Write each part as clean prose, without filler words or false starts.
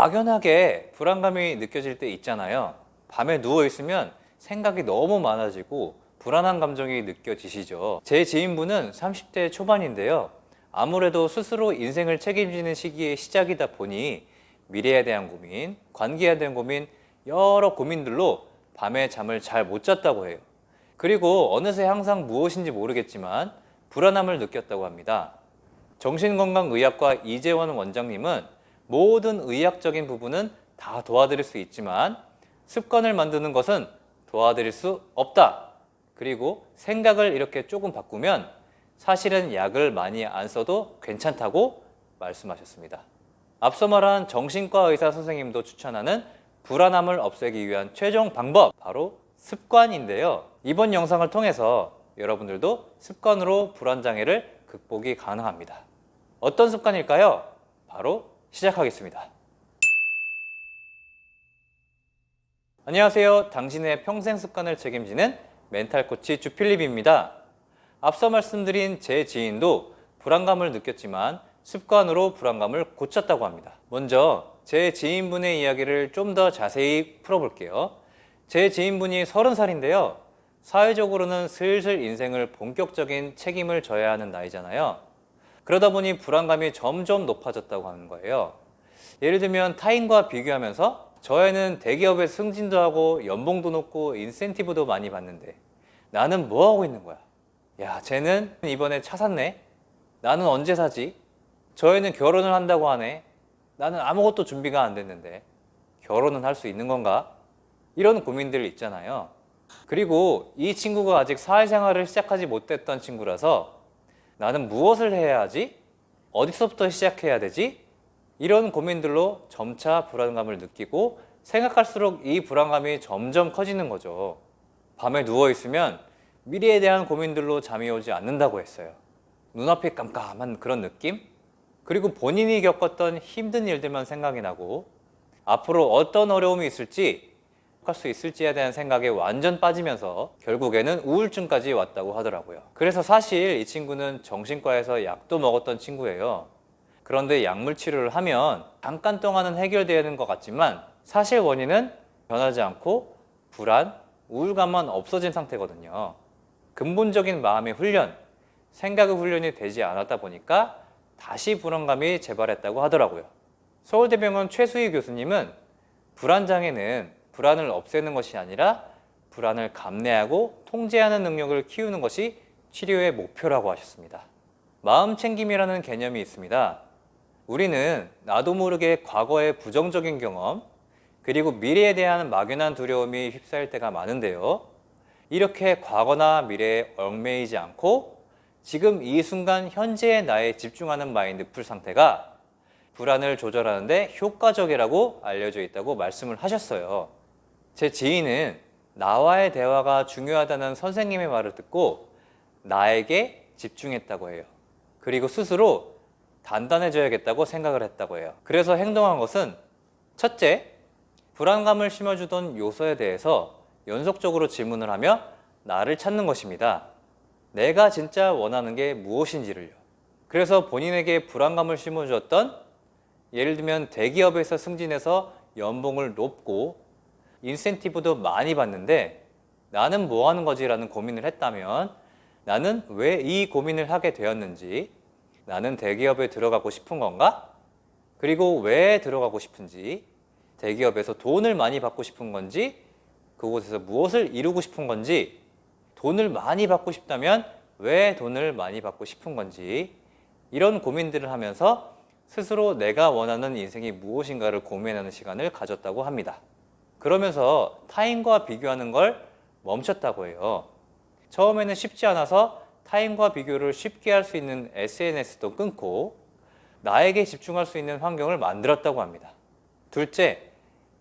막연하게 불안감이 느껴질 때 있잖아요. 밤에 누워있으면 생각이 너무 많아지고 불안한 감정이 느껴지시죠. 제 지인분은 30대 초반인데요. 아무래도 스스로 인생을 책임지는 시기의 시작이다 보니 미래에 대한 고민, 관계에 대한 고민, 여러 고민들로 밤에 잠을 잘 못 잤다고 해요. 그리고 어느새 항상 무엇인지 모르겠지만 불안함을 느꼈다고 합니다. 정신건강의학과 이재원 원장님은 모든 의학적인 부분은 다 도와드릴 수 있지만 습관을 만드는 것은 도와드릴 수 없다. 그리고 생각을 이렇게 조금 바꾸면 사실은 약을 많이 안 써도 괜찮다고 말씀하셨습니다. 앞서 말한 정신과 의사 선생님도 추천하는 불안함을 없애기 위한 최종 방법, 바로 습관인데요. 이번 영상을 통해서 여러분들도 습관으로 불안장애를 극복이 가능합니다. 어떤 습관일까요? 바로 시작하겠습니다. 안녕하세요. 당신의 평생 습관을 책임지는 멘탈 코치 주필립입니다. 앞서 말씀드린 제 지인도 불안감을 느꼈지만 습관으로 불안감을 고쳤다고 합니다. 먼저 제 지인분의 이야기를 좀 더 자세히 풀어볼게요. 제 지인분이 30살인데요. 사회적으로는 슬슬 인생을 본격적인 책임을 져야 하는 나이잖아요. 그러다 보니 불안감이 점점 높아졌다고 하는 거예요. 예를 들면 타인과 비교하면서 저 애는 대기업에 승진도 하고 연봉도 높고 인센티브도 많이 받는데 나는 뭐 하고 있는 거야? 야, 쟤는 이번에 차 샀네? 나는 언제 사지? 저 애는 결혼을 한다고 하네? 나는 아무것도 준비가 안 됐는데 결혼은 할 수 있는 건가? 이런 고민들 있잖아요. 그리고 이 친구가 아직 사회생활을 시작하지 못했던 친구라서 나는 무엇을 해야 하지? 어디서부터 시작해야 되지? 이런 고민들로 점차 불안감을 느끼고 생각할수록 이 불안감이 점점 커지는 거죠. 밤에 누워있으면 미래에 대한 고민들로 잠이 오지 않는다고 했어요. 눈앞이 깜깜한 그런 느낌? 그리고 본인이 겪었던 힘든 일들만 생각이 나고 앞으로 어떤 어려움이 있을지 할 수 있을지에 대한 생각에 완전 빠지면서 결국에는 우울증까지 왔다고 하더라고요. 그래서 사실 이 친구는 정신과에서 약도 먹었던 친구예요. 그런데 약물 치료를 하면 잠깐 동안은 해결되는 것 같지만 사실 원인은 변하지 않고 불안, 우울감만 없어진 상태거든요. 근본적인 마음의 훈련, 생각의 훈련이 되지 않았다 보니까 다시 불안감이 재발했다고 하더라고요. 서울대병원 최수희 교수님은 불안장애는 불안을 없애는 것이 아니라 불안을 감내하고 통제하는 능력을 키우는 것이 치료의 목표라고 하셨습니다. 마음 챙김이라는 개념이 있습니다. 우리는 나도 모르게 과거의 부정적인 경험, 그리고 미래에 대한 막연한 두려움이 휩싸일 때가 많은데요. 이렇게 과거나 미래에 얽매이지 않고 지금 이 순간 현재의 나에 집중하는 마인드풀 상태가 불안을 조절하는 데 효과적이라고 알려져 있다고 말씀을 하셨어요. 제 지인은 나와의 대화가 중요하다는 선생님의 말을 듣고 나에게 집중했다고 해요. 그리고 스스로 단단해져야겠다고 생각을 했다고 해요. 그래서 행동한 것은 첫째, 불안감을 심어주던 요소에 대해서 연속적으로 질문을 하며 나를 찾는 것입니다. 내가 진짜 원하는 게 무엇인지를요. 그래서 본인에게 불안감을 심어주었던, 예를 들면 대기업에서 승진해서 연봉을 높고 인센티브도 많이 받는데 나는 뭐 하는 거지? 라는 고민을 했다면 나는 왜 이 고민을 하게 되었는지, 나는 대기업에 들어가고 싶은 건가? 그리고 왜 들어가고 싶은지, 대기업에서 돈을 많이 받고 싶은 건지, 그곳에서 무엇을 이루고 싶은 건지, 돈을 많이 받고 싶다면 왜 돈을 많이 받고 싶은 건지, 이런 고민들을 하면서 스스로 내가 원하는 인생이 무엇인가를 고민하는 시간을 가졌다고 합니다. 그러면서 타인과 비교하는 걸 멈췄다고 해요. 처음에는 쉽지 않아서 타인과 비교를 쉽게 할 수 있는 SNS도 끊고 나에게 집중할 수 있는 환경을 만들었다고 합니다. 둘째,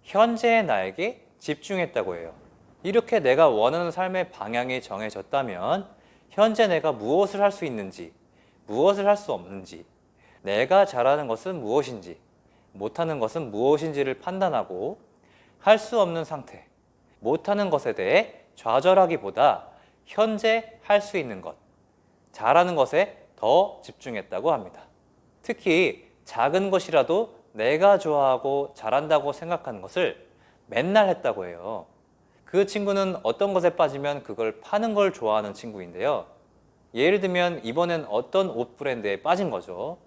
현재의 나에게 집중했다고 해요. 이렇게 내가 원하는 삶의 방향이 정해졌다면 현재 내가 무엇을 할 수 있는지, 무엇을 할 수 없는지, 내가 잘하는 것은 무엇인지, 못하는 것은 무엇인지를 판단하고 할 수 없는 상태, 못하는 것에 대해 좌절하기보다 현재 할 수 있는 것, 잘하는 것에 더 집중했다고 합니다. 특히 작은 것이라도 내가 좋아하고 잘한다고 생각하는 것을 맨날 했다고 해요. 그 친구는 어떤 것에 빠지면 그걸 파는 걸 좋아하는 친구인데요. 예를 들면 이번엔 어떤 옷 브랜드에 빠진 거죠.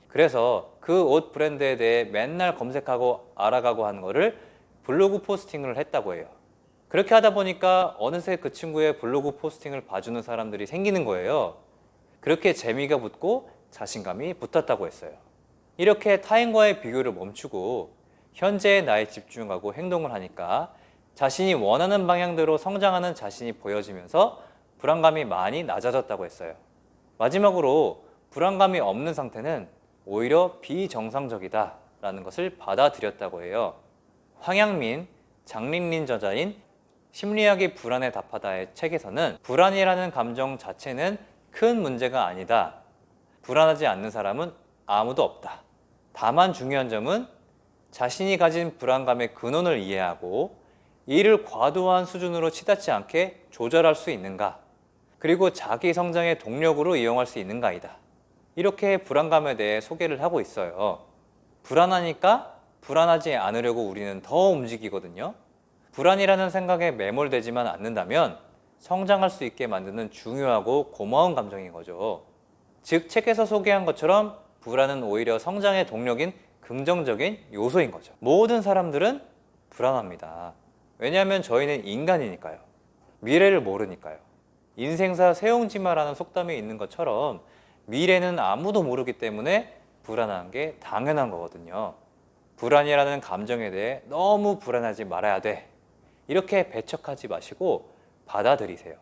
그래서 그 옷 브랜드에 대해 맨날 검색하고 알아가고 하는 거를 블로그 포스팅을 했다고 해요. 그렇게 하다 보니까 어느새 그 친구의 블로그 포스팅을 봐주는 사람들이 생기는 거예요. 그렇게 재미가 붙고 자신감이 붙었다고 했어요. 이렇게 타인과의 비교를 멈추고 현재의 나에 집중하고 행동을 하니까 자신이 원하는 방향대로 성장하는 자신이 보여지면서 불안감이 많이 낮아졌다고 했어요. 마지막으로 불안감이 없는 상태는 오히려 비정상적이다 라는 것을 받아들였다고 해요. 황양민, 장린린 저자인 심리학이 불안에 답하다의 책에서는 불안이라는 감정 자체는 큰 문제가 아니다. 불안하지 않는 사람은 아무도 없다. 다만 중요한 점은 자신이 가진 불안감의 근원을 이해하고 이를 과도한 수준으로 치닫지 않게 조절할 수 있는가, 그리고 자기 성장의 동력으로 이용할 수 있는가이다. 이렇게 불안감에 대해 소개를 하고 있어요. 불안하니까 불안하지 않으려고 우리는 더 움직이거든요. 불안이라는 생각에 매몰되지만 않는다면 성장할 수 있게 만드는 중요하고 고마운 감정인 거죠. 즉, 책에서 소개한 것처럼 불안은 오히려 성장의 동력인 긍정적인 요소인 거죠. 모든 사람들은 불안합니다. 왜냐하면 저희는 인간이니까요. 미래를 모르니까요. 인생사 세옹지마라는 속담이 있는 것처럼 미래는 아무도 모르기 때문에 불안한 게 당연한 거거든요. 불안이라는 감정에 대해 너무 불안하지 말아야 돼. 이렇게 배척하지 마시고 받아들이세요.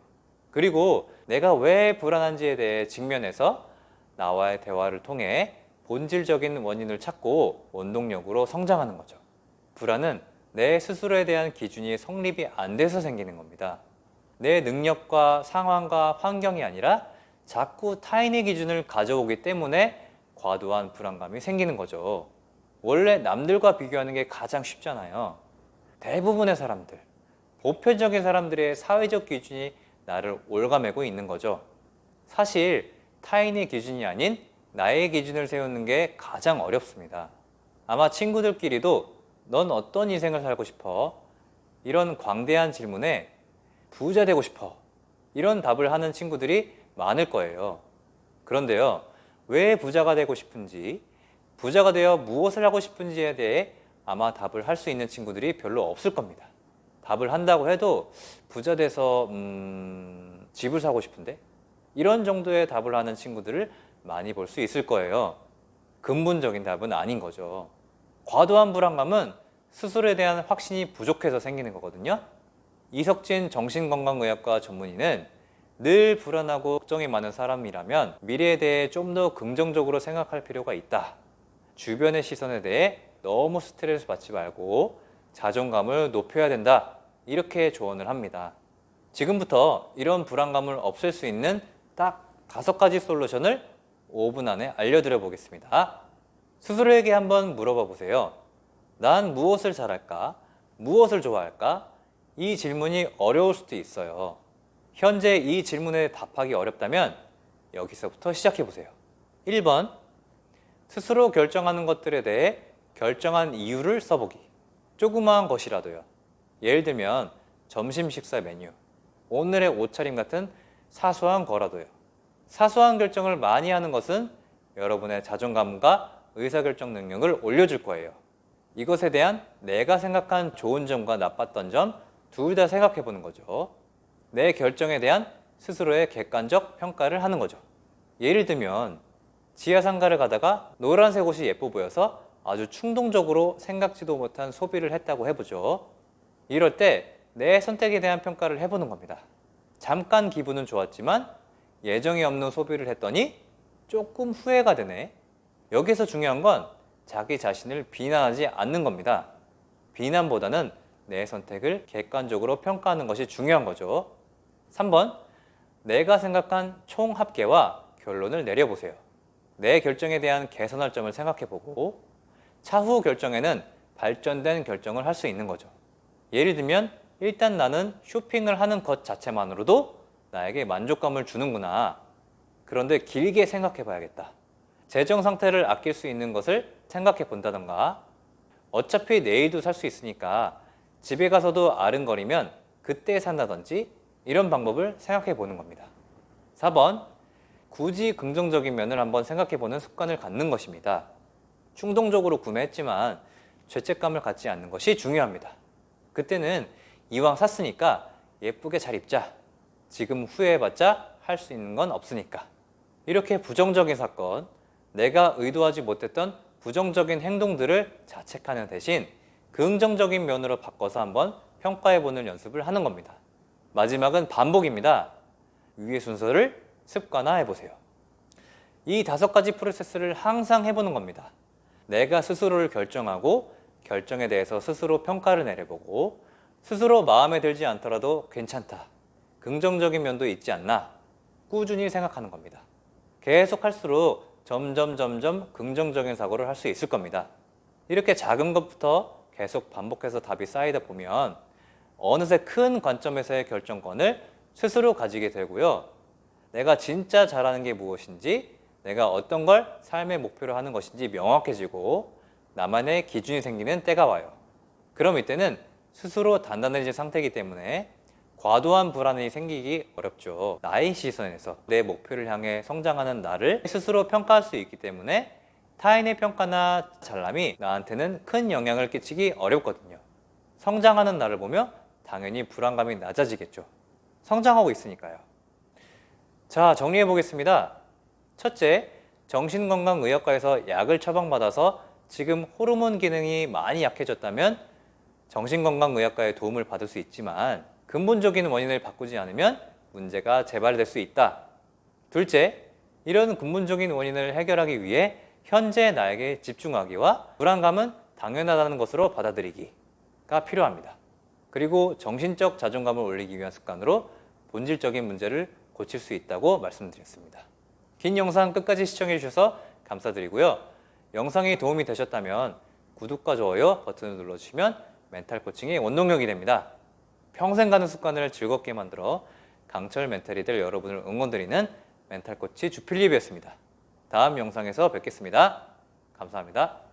그리고 내가 왜 불안한지에 대해 직면해서 나와의 대화를 통해 본질적인 원인을 찾고 원동력으로 성장하는 거죠. 불안은 내 스스로에 대한 기준이 성립이 안 돼서 생기는 겁니다. 내 능력과 상황과 환경이 아니라 자꾸 타인의 기준을 가져오기 때문에 과도한 불안감이 생기는 거죠. 원래 남들과 비교하는 게 가장 쉽잖아요. 대부분의 사람들, 보편적인 사람들의 사회적 기준이 나를 옭아매고 있는 거죠. 사실 타인의 기준이 아닌 나의 기준을 세우는 게 가장 어렵습니다. 아마 친구들끼리도 넌 어떤 인생을 살고 싶어? 이런 광대한 질문에 부자 되고 싶어. 이런 답을 하는 친구들이 많을 거예요. 그런데요, 왜 부자가 되고 싶은지, 부자가 되어 무엇을 하고 싶은지에 대해 아마 답을 할 수 있는 친구들이 별로 없을 겁니다. 답을 한다고 해도 부자 돼서 집을 사고 싶은데? 이런 정도의 답을 하는 친구들을 많이 볼 수 있을 거예요. 근본적인 답은 아닌 거죠. 과도한 불안감은 스스로에 대한 확신이 부족해서 생기는 거거든요. 이석진 정신건강의학과 전문의는 늘 불안하고 걱정이 많은 사람이라면 미래에 대해 좀 더 긍정적으로 생각할 필요가 있다. 주변의 시선에 대해 너무 스트레스 받지 말고 자존감을 높여야 된다. 이렇게 조언을 합니다. 지금부터 이런 불안감을 없앨 수 있는 딱 5가지 솔루션을 5분 안에 알려드려 보겠습니다. 스스로에게 한번 물어봐 보세요. 난 무엇을 잘할까? 무엇을 좋아할까? 이 질문이 어려울 수도 있어요. 현재 이 질문에 답하기 어렵다면 여기서부터 시작해 보세요. 1번, 스스로 결정하는 것들에 대해 결정한 이유를 써보기. 조그마한 것이라도요. 예를 들면 점심 식사 메뉴, 오늘의 옷차림 같은 사소한 거라도요. 사소한 결정을 많이 하는 것은 여러분의 자존감과 의사결정 능력을 올려줄 거예요. 이것에 대한 내가 생각한 좋은 점과 나빴던 점 둘 다 생각해 보는 거죠. 내 결정에 대한 스스로의 객관적 평가를 하는 거죠. 예를 들면 지하상가를 가다가 노란색 옷이 예뻐 보여서 아주 충동적으로 생각지도 못한 소비를 했다고 해보죠. 이럴 때 내 선택에 대한 평가를 해보는 겁니다. 잠깐 기분은 좋았지만 예정이 없는 소비를 했더니 조금 후회가 되네. 여기서 중요한 건 자기 자신을 비난하지 않는 겁니다. 비난보다는 내 선택을 객관적으로 평가하는 것이 중요한 거죠. 3번, 내가 생각한 총 합계와 결론을 내려보세요. 내 결정에 대한 개선할 점을 생각해보고 차후 결정에는 발전된 결정을 할 수 있는 거죠. 예를 들면 일단 나는 쇼핑을 하는 것 자체만으로도 나에게 만족감을 주는구나. 그런데 길게 생각해 봐야겠다. 재정 상태를 아낄 수 있는 것을 생각해 본다던가, 어차피 내일도 살 수 있으니까 집에 가서도 아른거리면 그때 산다든지 이런 방법을 생각해 보는 겁니다. 4번, 굳이 긍정적인 면을 한번 생각해 보는 습관을 갖는 것입니다. 충동적으로 구매했지만 죄책감을 갖지 않는 것이 중요합니다. 그때는 이왕 샀으니까 예쁘게 잘 입자. 지금 후회해봤자 할 수 있는 건 없으니까. 이렇게 부정적인 사건, 내가 의도하지 못했던 부정적인 행동들을 자책하는 대신 긍정적인 면으로 바꿔서 한번 평가해보는 연습을 하는 겁니다. 마지막은 반복입니다. 위의 순서를 습관화해보세요. 이 5가지 프로세스를 항상 해보는 겁니다. 내가 스스로를 결정하고 결정에 대해서 스스로 평가를 내려보고 스스로 마음에 들지 않더라도 괜찮다. 긍정적인 면도 있지 않나? 꾸준히 생각하는 겁니다. 계속 할수록 점점 긍정적인 사고를 할 수 있을 겁니다. 이렇게 작은 것부터 계속 반복해서 답이 쌓이다 보면 어느새 큰 관점에서의 결정권을 스스로 가지게 되고요. 내가 진짜 잘하는 게 무엇인지, 내가 어떤 걸 삶의 목표로 하는 것인지 명확해지고 나만의 기준이 생기는 때가 와요. 그럼 이때는 스스로 단단해진 상태이기 때문에 과도한 불안이 생기기 어렵죠. 나의 시선에서 내 목표를 향해 성장하는 나를 스스로 평가할 수 있기 때문에 타인의 평가나 잘남이 나한테는 큰 영향을 끼치기 어렵거든요. 성장하는 나를 보며 당연히 불안감이 낮아지겠죠. 성장하고 있으니까요. 자, 정리해 보겠습니다. 첫째, 정신건강의학과에서 약을 처방받아서 지금 호르몬 기능이 많이 약해졌다면 정신건강의학과의 도움을 받을 수 있지만 근본적인 원인을 바꾸지 않으면 문제가 재발될 수 있다. 둘째, 이런 근본적인 원인을 해결하기 위해 현재 나에게 집중하기와 불안감은 당연하다는 것으로 받아들이기가 필요합니다. 그리고 정신적 자존감을 올리기 위한 습관으로 본질적인 문제를 고칠 수 있다고 말씀드렸습니다. 긴 영상 끝까지 시청해 주셔서 감사드리고요. 영상이 도움이 되셨다면 구독과 좋아요 버튼을 눌러주시면 멘탈 코칭의 원동력이 됩니다. 평생 가는 습관을 즐겁게 만들어 강철 멘탈이 될 여러분을 응원드리는 멘탈 코치 주필립이었습니다. 다음 영상에서 뵙겠습니다. 감사합니다.